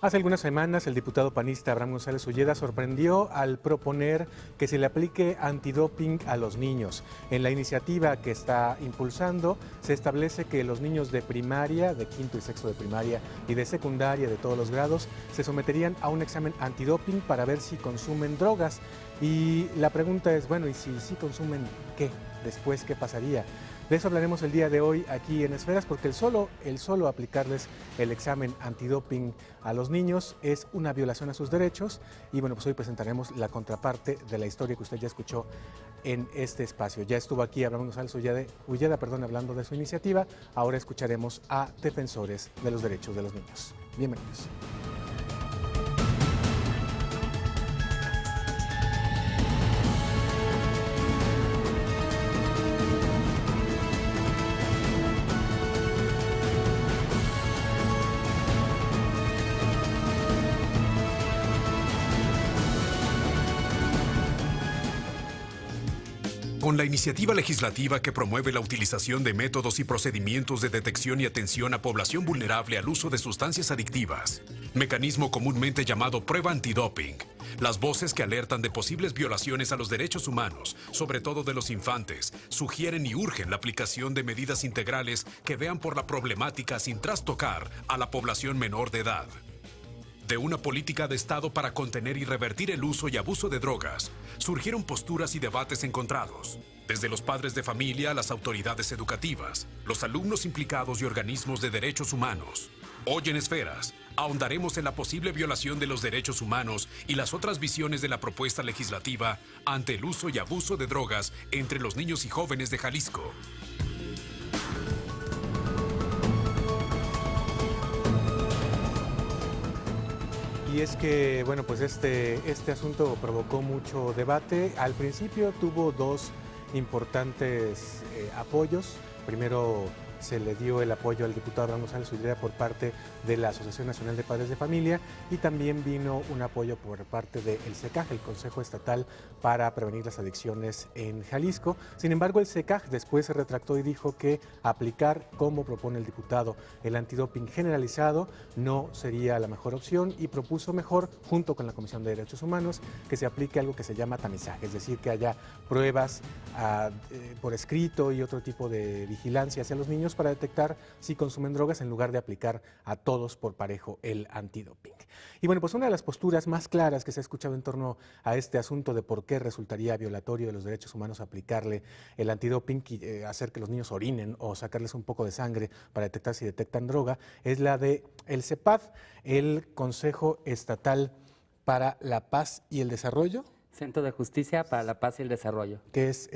Hace algunas semanas, el diputado panista Abraham González Ulleda sorprendió al proponer que se le aplique antidoping a los niños. En la iniciativa que está impulsando, se establece que los niños de primaria, de quinto y sexto de primaria y de secundaria de todos los grados, se someterían a un examen antidoping para ver si consumen drogas. Y la pregunta es, bueno, ¿y si sí consumen qué? Después, ¿qué pasaría? De eso hablaremos el día de hoy aquí en Esferas, porque el solo aplicarles el examen antidoping a los niños es una violación a sus derechos. Y bueno, pues hoy presentaremos la contraparte de la historia que usted ya escuchó en este espacio. Ya estuvo aquí Abraham González Ulleda, hablando de su iniciativa. Ahora escucharemos a defensores de los derechos de los niños. Bienvenidos. Con la iniciativa legislativa que promueve la utilización de métodos y procedimientos de detección y atención a población vulnerable al uso de sustancias adictivas, mecanismo comúnmente llamado prueba antidoping, las voces que alertan de posibles violaciones a los derechos humanos, sobre todo de los infantes, sugieren y urgen la aplicación de medidas integrales que vean por la problemática sin trastocar a la población menor de edad. De una política de Estado para contener y revertir el uso y abuso de drogas, surgieron posturas y debates encontrados, desde los padres de familia a las autoridades educativas, los alumnos implicados y organismos de derechos humanos. Hoy en Esferas, ahondaremos en la posible violación de los derechos humanos y las otras visiones de la propuesta legislativa ante el uso y abuso de drogas entre los niños y jóvenes de Jalisco. Y es que, bueno, pues este asunto provocó mucho debate. Al principio tuvo dos importantes apoyos. Primero se le dio el apoyo al diputado Abraham González Ulleda por parte de la Asociación Nacional de Padres de Familia y también vino un apoyo por parte del CECAJ, el Consejo Estatal para Prevenir las Adicciones en Jalisco. Sin embargo, el CECAJ después se retractó y dijo que aplicar, como propone el diputado, el antidoping generalizado no sería la mejor opción y propuso mejor, junto con la Comisión de Derechos Humanos, que se aplique algo que se llama tamizaje, es decir, que haya pruebas por escrito y otro tipo de vigilancia hacia los niños para detectar si consumen drogas en lugar de aplicar a todos por parejo el antidoping. Y bueno, pues una de las posturas más claras que se ha escuchado en torno a este asunto de por qué resultaría violatorio de los derechos humanos aplicarle el antidoping y hacer que los niños orinen o sacarles un poco de sangre para detectar si detectan droga, es la de el CEPAD, el Consejo Estatal para la Paz y el Desarrollo. Centro de Justicia para la Paz y el Desarrollo. Que es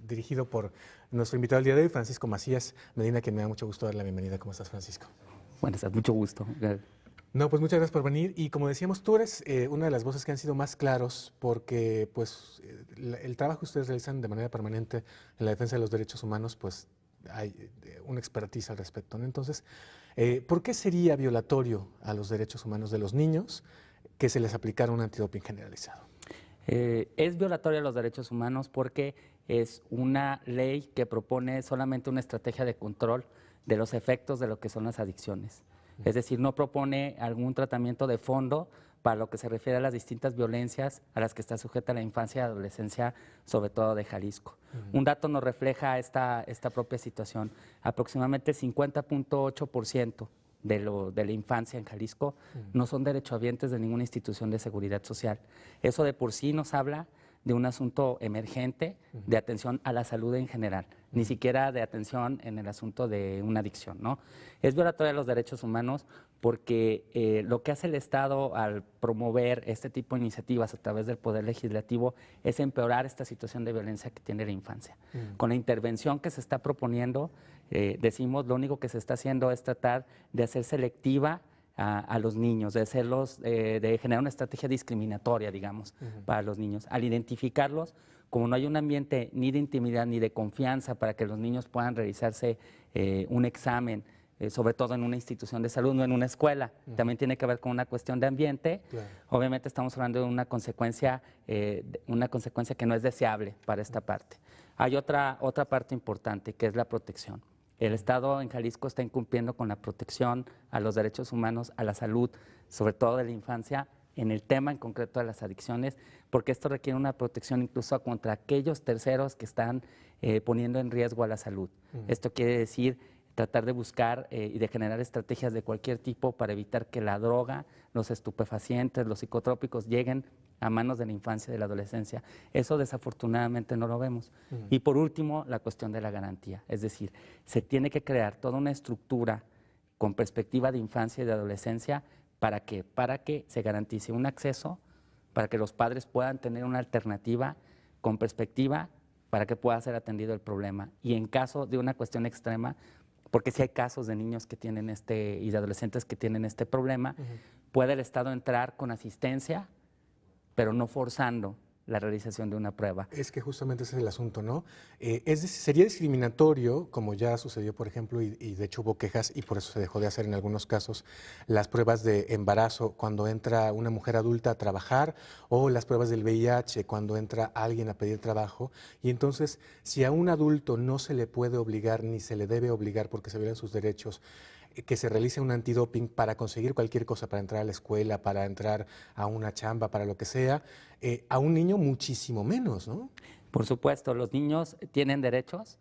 dirigido por nuestro invitado el día de hoy, Francisco Macías Medina, que me da mucho gusto darle la bienvenida. ¿Cómo estás, Francisco? Buenas tardes, mucho gusto. No, pues muchas gracias por venir. Y como decíamos, tú eres una de las voces que han sido más claros porque pues, el trabajo que ustedes realizan de manera permanente en la defensa de los derechos humanos, pues hay una expertise al respecto, ¿no? Entonces, ¿por qué sería violatorio a los derechos humanos de los niños que se les aplicara un antidoping generalizado? Es violatoria a los derechos humanos porque es una ley que propone solamente una estrategia de control de los efectos de lo que son las adicciones. Es decir, no propone algún tratamiento de fondo para lo que se refiere a las distintas violencias a las que está sujeta la infancia y adolescencia, sobre todo de Jalisco. Un dato nos refleja esta propia situación. Aproximadamente 50.8% de la infancia en Jalisco no son derechohabientes de ninguna institución de seguridad social. Eso de por sí nos habla de un asunto emergente de atención a la salud en general, ni siquiera de atención en el asunto de una adicción, ¿no? Es violatoria de los derechos humanos porque lo que hace el Estado al promover este tipo de iniciativas a través del Poder Legislativo es empeorar esta situación de violencia que tiene la infancia. Con la intervención que se está proponiendo, decimos, lo único que se está haciendo es tratar de hacer selectiva a los niños, de hacerlos, de generar una estrategia discriminatoria, digamos, para los niños. Al identificarlos, como no hay un ambiente ni de intimidad ni de confianza para que los niños puedan realizarse un examen, sobre todo en una institución de salud, no en una escuela, también tiene que ver con una cuestión de ambiente. Claro. Obviamente estamos hablando de una consecuencia que no es deseable para esta parte. Hay otra parte importante, que es la protección. El Estado en Jalisco está incumpliendo con la protección a los derechos humanos, a la salud, sobre todo de la infancia, en el tema en concreto de las adicciones, porque esto requiere una protección incluso contra aquellos terceros que están poniendo en riesgo a la salud. Esto quiere decir tratar de buscar y de generar estrategias de cualquier tipo para evitar que la droga, los estupefacientes, los psicotrópicos lleguen a manos de la infancia y de la adolescencia. Eso desafortunadamente no lo vemos. Y por último, la cuestión de la garantía. Es decir, se tiene que crear toda una estructura con perspectiva de infancia y de adolescencia para que se garantice un acceso, para que los padres puedan tener una alternativa con perspectiva para que pueda ser atendido el problema. Y en caso de una cuestión extrema, porque si hay casos de niños que tienen y de adolescentes que tienen este problema, puede el Estado entrar con asistencia, pero no forzando la realización de una prueba. Es que justamente ese es el asunto, ¿no? Sería discriminatorio, como ya sucedió, por ejemplo, y de hecho hubo quejas y por eso se dejó de hacer en algunos casos, las pruebas de embarazo cuando entra una mujer adulta a trabajar o las pruebas del VIH cuando entra alguien a pedir trabajo. Y entonces, si a un adulto no se le puede obligar ni se le debe obligar porque se violan sus derechos, que se realice un antidoping para conseguir cualquier cosa, para entrar a la escuela, para entrar a una chamba, para lo que sea, a un niño muchísimo menos, ¿no? Por supuesto, los niños tienen derechos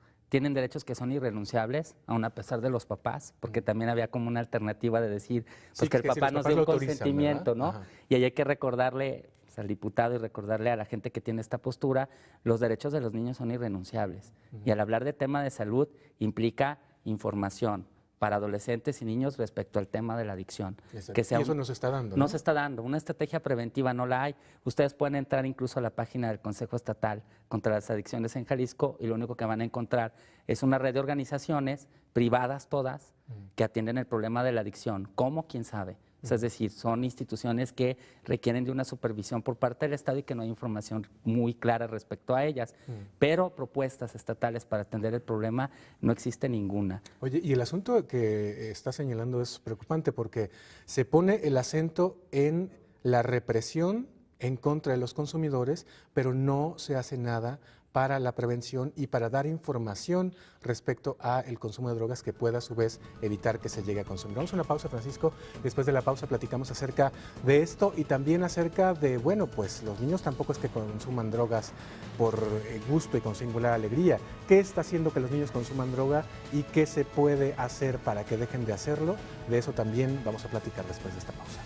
que son irrenunciables, aun a pesar de los papás, porque también había como una alternativa de decir pues, sí, que el papá si nos dé dé un autorizan, consentimiento, ¿verdad? ¿no? Ajá. Y ahí hay que recordarle al diputado y recordarle a la gente que tiene esta postura, los derechos de los niños son irrenunciables. Y al hablar de tema de salud implica información para adolescentes y niños respecto al tema de la adicción. Que sea y eso no se está dando, ¿no? No se está dando. Una estrategia preventiva no la hay. Ustedes pueden entrar incluso a la página del Consejo Estatal contra las Adicciones en Jalisco y lo único que van a encontrar es una red de organizaciones privadas todas que atienden el problema de la adicción. ¿Cómo? ¿Quién sabe? O sea, es decir, son instituciones que requieren de una supervisión por parte del Estado y que no hay información muy clara respecto a ellas. Pero propuestas estatales para atender el problema no existe ninguna. Oye, y el asunto que está señalando es preocupante porque se pone el acento en la represión en contra de los consumidores, pero no se hace nada para la prevención y para dar información respecto al consumo de drogas que pueda a su vez evitar que se llegue a consumir. Vamos a una pausa, Francisco. Después de la pausa platicamos acerca de esto y también acerca de, bueno, pues los niños tampoco es que consuman drogas por gusto y con singular alegría. ¿Qué está haciendo que los niños consuman droga y qué se puede hacer para que dejen de hacerlo? De eso también vamos a platicar después de esta pausa.